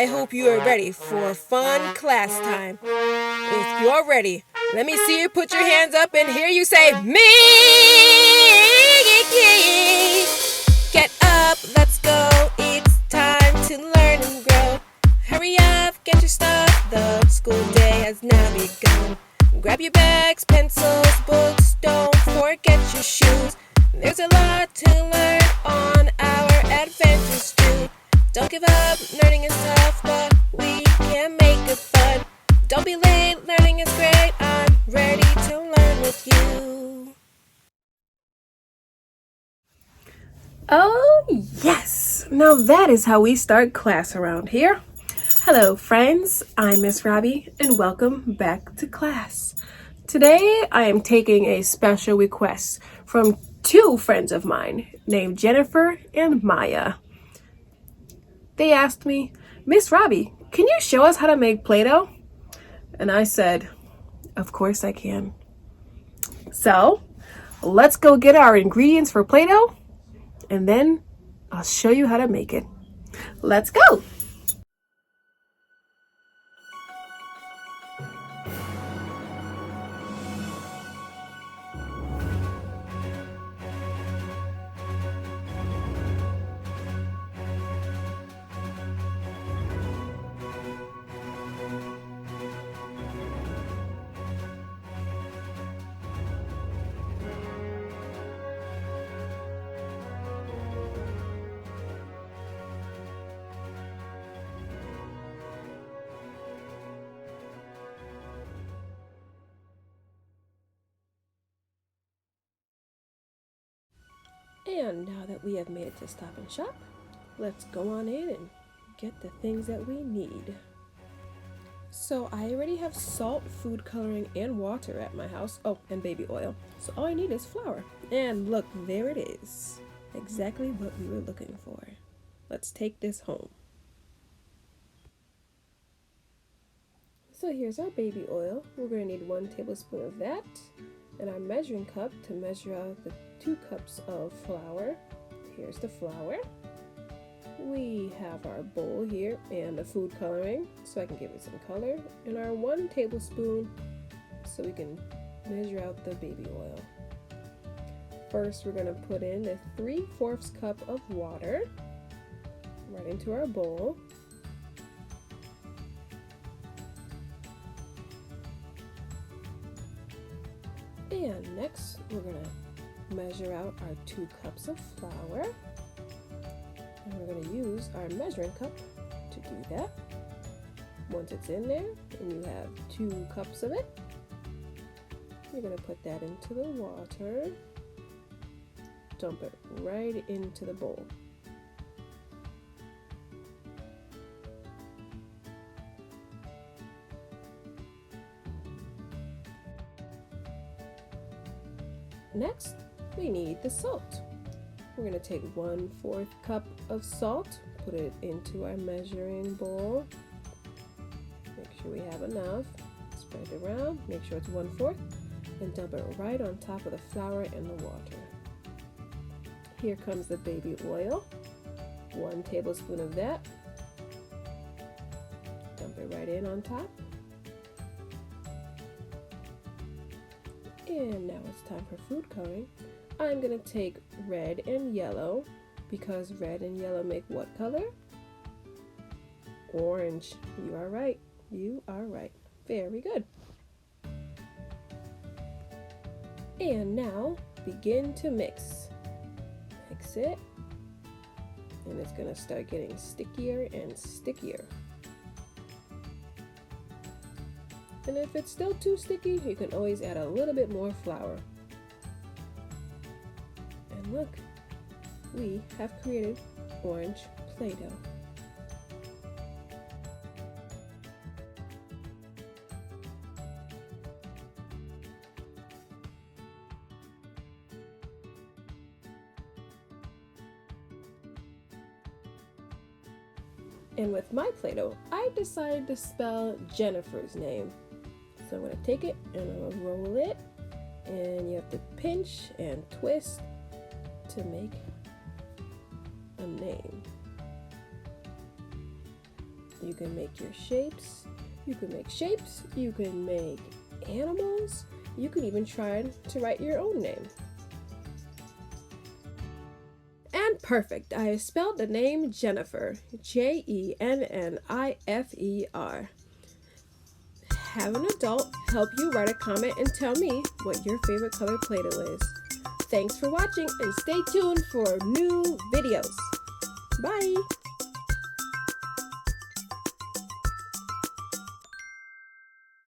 I hope you are ready for fun class time. If you're ready, let me see you put your hands up and hear you say, me! Get up, let's go, it's time to learn and grow. Hurry up, get your stuff, the school day has now begun. Grab your bags, pencils, books, don't forget your shoes. There's a lot to learn on our adventures too. Don't give up, learning is tough, but we can make it fun. Don't be late, learning is great, I'm ready to learn with you. Oh yes, now that is how we start class around here. Hello friends, I'm Miss Robbie and welcome back to class. Today I am taking a special request from two friends of mine named Jennifer and Maya. They asked me, Miss Robbie, can you show us how to make Play-Doh? And I said, of course I can. So let's go get our ingredients for Play-Doh and then I'll show you how to make it. Let's go! And now that we have made it to Stop and Shop, let's go on in and get the things that we need. So I already have salt, food coloring, and water at my house. Oh, and baby oil. So all I need is flour. And look, there it is. Exactly what we were looking for. Let's take this home. So here's our baby oil. We're going to need 1 tablespoon of that. And our measuring cup to measure out the 2 cups of flour. Here's the flour. We have our bowl here and the food coloring so I can give it some color. And our 1 tablespoon so we can measure out the baby oil. First we're going to put in a 3/4 cup of water right into our bowl. And next, we're going to measure out our 2 cups of flour. And we're going to use our measuring cup to do that. Once it's in there, and you have 2 cups of it, you're going to put that into the water. Dump it right into the bowl. Next, we need the salt. We're going to take 1/4 cup of salt, put it into our measuring bowl. Make sure we have enough. Spread it around, make sure it's 1/4, and dump it right on top of the flour and the water. Here comes the baby oil. 1 tablespoon of that. Dump it right in on top. And now it's time for food coloring. I'm going to take red and yellow because red and yellow make what color? Orange. You are right. You are right. Very good. And now begin to mix. Mix it. And it's going to start getting stickier and stickier. And if it's still too sticky, you can always add a little bit more flour. And look, we have created orange Play-Doh. And with my Play-Doh, I decided to spell Jennifer's name. So I'm going to take it and I'm going to roll it, and you have to pinch and twist to make a name. You can make your shapes. You can make shapes. You can make animals. You can even try to write your own name. And perfect! I have spelled the name Jennifer. Jennifer. Have an adult help you write a comment and tell me what your favorite color Play-Doh is. Thanks for watching and stay tuned for new videos. Bye!